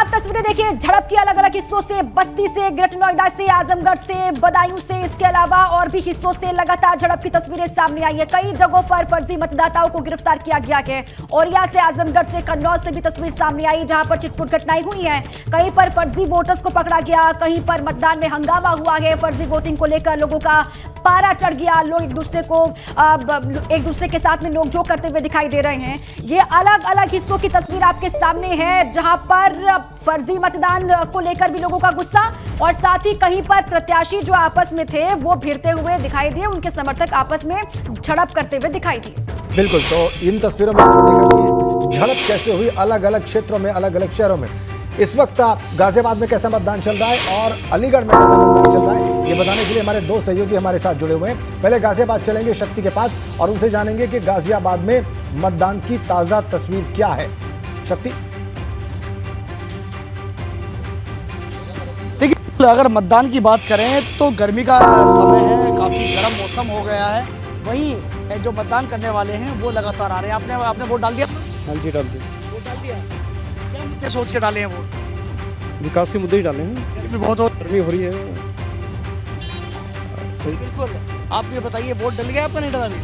तस्वीरें देखिए झड़प की अलग अलग हिस्सों से, बस्ती से, ग्रेटर नोएडा से, आजमगढ़ से, बदायूं से, इसके अलावा और भी हिस्सों से लगातार झड़प की तस्वीरें सामने आई है। कई जगहों पर फर्जी मतदाताओं को गिरफ्तार किया गया है। औरिया से, आजमगढ़ से, कन्नौज से भी तस्वीर सामने आई जहां पर छिटपुट घटनाएं हुई हैं। कहीं पर फर्जी वोटर्स को पकड़ा गया, कहीं पर मतदान में हंगामा हुआ है। फर्जी वोटिंग को लेकर लोगों का पारा चढ़ गया, लोग एक दूसरे के साथ में नोकझोंक करते हुए दिखाई दे रहे हैं। ये अलग अलग हिस्सों की तस्वीर आपके सामने है जहां पर फर्जी मतदान को लेकर भी लोगों का गुस्सा, और साथ ही कहीं पर प्रत्याशी जो आपस में थे वो भिड़ते हुए दिखाई दिए, उनके समर्थक आपस में झड़प करते हुए दिखाई दिए। बिल्कुल, तो इन तस्वीरों में आपने देखा कि झड़प कैसे हुई अलग अलग क्षेत्रों में, अलग अलग शहरों में। इस वक्त गाजियाबाद में कैसा मतदान चल रहा है और अलीगढ़ में कैसा मतदान चल रहा है, ये बताने के लिए हमारे दो सहयोगी हमारे साथ जुड़े हुए हैं। पहले गाजियाबाद चलेंगे शक्ति के पास और उनसे जानेंगे कि गाजियाबाद में मतदान की ताजा तस्वीर क्या है। शक्ति, देखिए अगर मतदान की बात करें तो गर्मी का समय है, काफ़ी गर्म मौसम हो गया है। वहीं जो मतदान करने वाले हैं वो लगातार आ रहे हैं। आपने वोट डाल दिया? हाँ जी, डाल दिया। वोट डाल दिया? क्या मुद्दे सोच के डाले हैं वोट? विकास के मुद्दे ही डाले हैं। गर्मी बहुत हो गर्मी हो रही है। सही। बिल्कुल। आप ये बताइए वोट डल गया आपका? नहीं डला अभी?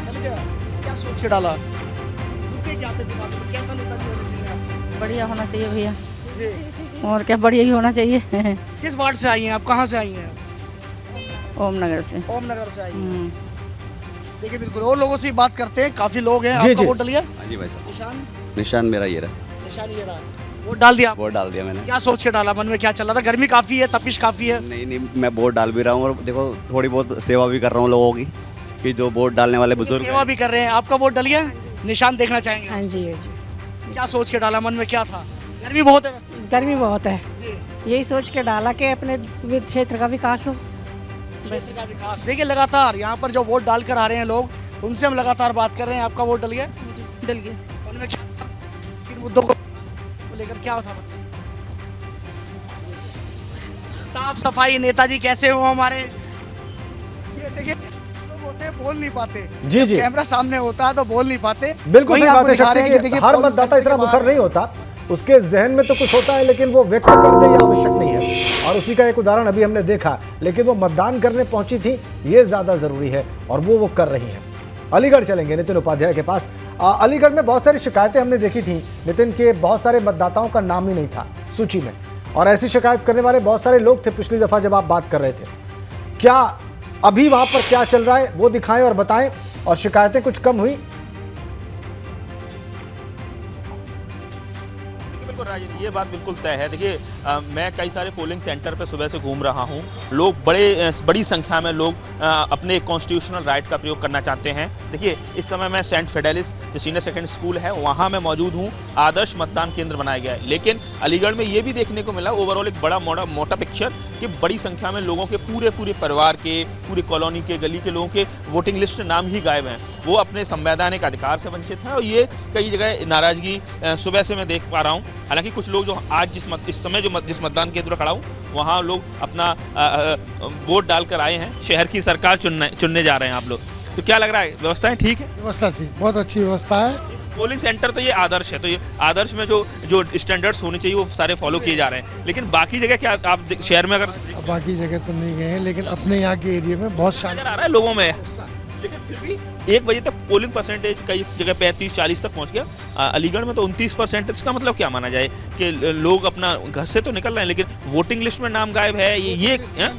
डल गया। क्या सोच के डाला? मुद्दे क्या थे दिमाग में? कैसा नेताजी होना चाहिए आपको? बढ़िया होना चाहिए भैया। जी। और क्या, बढ़िया ही होना चाहिए। किस वार्ड से आई हैं आप? कहाँ से आई हैं? ओम नगर से। ओम नगर से आई हैं। देखिए बिल्कुल, और लोगों से बात करते हैं। काफी लोग हैं। जी, आपका जी। वोट डल गया? हाँ जी भाई साहब, निशान? निशान मेरा ये रहा। निशान ये रहा। वोट डाल दिया? वोट डाल दिया मैंने। क्या सोच के डाला? मन में क्या चल रहा था? गर्मी काफी है, तपिश काफी है। नहीं, मैं वोट डाल भी रहा हूँ और देखो थोड़ी बहुत सेवा भी कर रहा हूँ लोगों की, कि जो वोट डालने वाले बुजुर्ग सेवा भी कर रहे हैं। आपका वोट डल गया? निशान देखना चाहेंगे? हाँ जी, हाँ जी। क्या सोच के डाला? मन में क्या था? गर्मी बहुत है वैसे। गर्मी बहुत है, जी। यही सोच के डाला कि अपने क्षेत्र का विकास हो। बस का विकास। देखिए लगातार यहाँ पर जो वोट डाल कर आ रहे हैं लोग, उनसे हम लगातार बात कर रहे हैं। आपका वोट डल गया? डल गया। मन में क्या था? किन मुद्दों को लेकर क्या था? साफ सफाई, नेताजी कैसे हो हमारे? ये देखिए लोग होते हैं बोल नहीं पाते। जी जी, कैमरा सामने होता है तो बोल नहीं पाते। बिल्कुल वहीं सही आपको बात है दिखा रहे शक्ति हैं कि कि देखिए हर पोलिंग मतदाता सेंटर इतना के मुखर बाहर नहीं होता, उसके जहन में तो कुछ होता है लेकिन वो व्यक्त कर दे ये आवश्यक नहीं है। और उसी का एक उदाहरण अभी हमने देखा, लेकिन वो मतदान करने पहुंची थी, ये ज्यादा जरूरी है और वो कर रही हैं। अलीगढ़ चलेंगे नितिन उपाध्याय के पास। अलीगढ़ में बहुत सारी शिकायतें हमने देखी थी नितिन के, बहुत सारे मतदाताओं का नाम ही नहीं था सूची में, और ऐसी शिकायत करने वाले बहुत सारे लोग थे पिछली दफा जब आप बात कर रहे थे। क्या अभी वहां पर क्या चल रहा है वो दिखाएं और बताएं, और शिकायतें कुछ कम हुई? बिल्कुल राजन, ये बात बिल्कुल तय है। देखिए मैं कई सारे पोलिंग सेंटर पर सुबह से घूम रहा हूँ। लोग बड़ी संख्या में लोग अपने कॉन्स्टिट्यूशनल राइट का प्रयोग करना चाहते हैं। देखिए इस समय मैं सेंट फेडेलिस जो सीनियर सेकेंडरी स्कूल है वहाँ मैं मौजूद हूँ। आदर्श मतदान केंद्र बनाया गया है, लेकिन अलीगढ़ में ये भी देखने को मिला ओवरऑल एक बड़ा मोटा पिक्चर कि बड़ी संख्या में लोगों के पूरे परिवार के, पूरी कॉलोनी के, गली के लोगों के वोटिंग लिस्ट नाम ही गायब हैं। वो अपने संवैधानिक अधिकार से वंचित हैं और ये कई जगह नाराजगी सुबह से मैं देख पा रहा हूँ। हालांकि कुछ लोग जो आज इस समय जिस मतदान केंद्र पर खड़ा हूँ वहाँ लोग अपना वोट डालकर आए हैं। शहर की सरकार चुनने जा रहे हैं आप लोग। तो क्या लग रहा है, व्यवस्थाएं ठीक है? व्यवस्था जी बहुत अच्छी व्यवस्था है। पोलिंग सेंटर तो ये आदर्श है, तो ये आदर्श में जो स्टैंडर्ड्स होने चाहिए वो सारे फॉलो किए जा रहे हैं, लेकिन बाकी जगह क्या आप शहर में अगर बाकी जगह तो नहीं गए हैं, लेकिन अपने यहाँ के एरिया में बहुत नजर आ रहा है लोगों में। लेकिन फिर भी 1 बजे तक पोलिंग परसेंटेज कई जगह 35-40 तक पहुंच गया। अलीगढ़ में तो 29%। इसका मतलब क्या माना जाए कि लोग अपना घर से तो निकल रहे हैं लेकिन वोटिंग लिस्ट में नाम गायब है। ये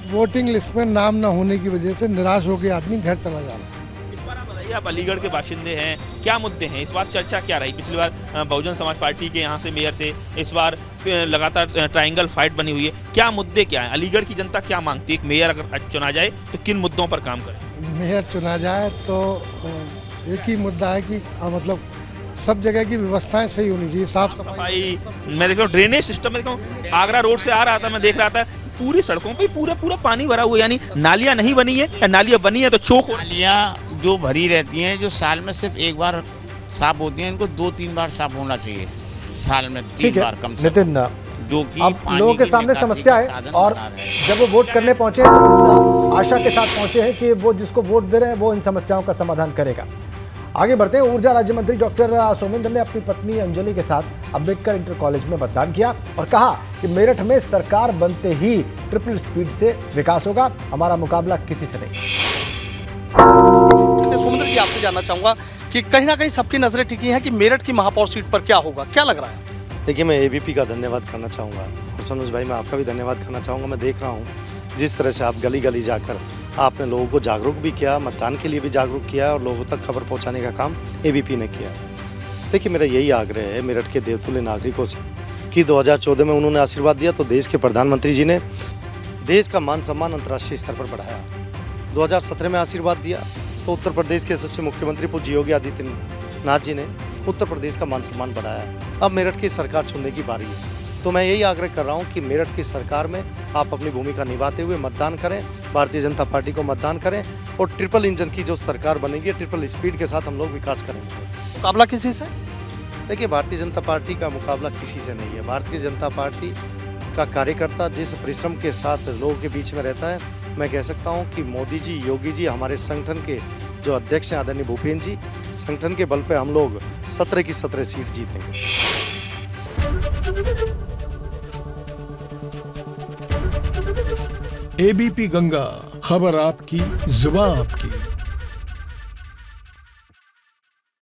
वोटिंग लिस्ट में नाम न होने की वजह से निराश होकर आदमी घर चला जा रहा है। इस बार आप बताइए, आप अलीगढ़ के बाशिंदे हैं, क्या मुद्दे हैं इस बार? चर्चा क्या रही? पिछली बार बहुजन समाज पार्टी के यहाँ से मेयर थे, इस बार लगातार ट्रायंगल फाइट बनी हुई है। क्या मुद्दे क्या हैं? अलीगढ़ की जनता क्या मांगती है? एक मेयर अगर चुना जाए तो किन मुद्दों पर काम करें? मेयर चुना जाए तो एक ही मुद्दा है कि मतलब सब जगह की व्यवस्थाएं सही होनी चाहिए, साफ सफाई। मैं देख रहा हूँ ड्रेनेज सिस्टम में, देखा हूँ आगरा रोड से आ रहा था, मैं देख रहा था पूरी सड़कों पे पूरा पानी भरा हुआ है। यानी नालियाँ नहीं बनी है, या नालियाँ बनी है तो चौक हो। नालियाँ जो भरी रहती हैं, जो साल में सिर्फ एक बार साफ होती हैं, इनको 2-3 बार साफ होना चाहिए साल में, 3 बार कम से नितिन, जो कि अब लोगों के सामने समस्या है और जब वो वोट करने पहुंचे तो इस आशा के साथ पहुंचे हैं कि वो जिसको वोट दे रहे हैं वो इन समस्याओं का समाधान करेगा। आगे बढ़ते हैं। ऊर्जा राज्य मंत्री डॉक्टर सोमेंद्र ने अपनी पत्नी अंजलि के साथ अंबेडकर इंटर कॉलेज में मतदान किया और कहा कि मेरठ में सरकार बनते ही ट्रिपल स्पीड से विकास होगा, हमारा मुकाबला किसी से नहीं। सोमेंद्र जी, आपसे जानना चाहूंगा कि कहीं ना कहीं सबकी नजरें टिकी हैं कि मेरठ की महापौर सीट पर क्या होगा, क्या लग रहा है? देखिए, मैं एबीपी का धन्यवाद करना चाहूँगा और सनोज भाई, मैं आपका भी धन्यवाद करना चाहूँगा। मैं देख रहा हूँ जिस तरह से आप गली गली जाकर आपने लोगों को जागरूक भी किया, मतदान के लिए भी जागरूक किया और लोगों तक खबर पहुँचाने का काम एबीपी ने किया। देखिए, मेरा यही आग्रह है मेरठ के देवतुल्य नागरिकों से कि 2014 में उन्होंने आशीर्वाद दिया तो देश के प्रधानमंत्री जी ने देश का मान सम्मान अंतर्राष्ट्रीय स्तर पर बढ़ाया। 2017 में आशीर्वाद दिया तो उत्तर प्रदेश के यशस्वी मुख्यमंत्री पूज्य योगी आदित्यनाथ जी ने उत्तर प्रदेश का मान सम्मान बढ़ाया। अब मेरठ की सरकार चुनने की बारी है, तो मैं यही आग्रह कर रहा हूं कि मेरठ की सरकार में आप अपनी भूमिका निभाते हुए मतदान करें, भारतीय जनता पार्टी को मतदान करें और ट्रिपल इंजन की जो सरकार बनेगी, ट्रिपल स्पीड के साथ हम लोग विकास करेंगे। मुकाबला किसी से? देखिए, भारतीय जनता पार्टी का मुकाबला किसी से नहीं है। भारतीय जनता पार्टी का कार्यकर्ता जिस परिश्रम के साथ लोगों के बीच में रहता है, मैं कह सकता हूं कि मोदी जी, योगी जी, हमारे संगठन के जो अध्यक्ष हैं आदरणीय भूपेंद्र जी, संगठन के बल पे हम लोग 17 की 17 सीट जीतेंगे। एबीपी गंगा, खबर आपकी, जुबान आपकी।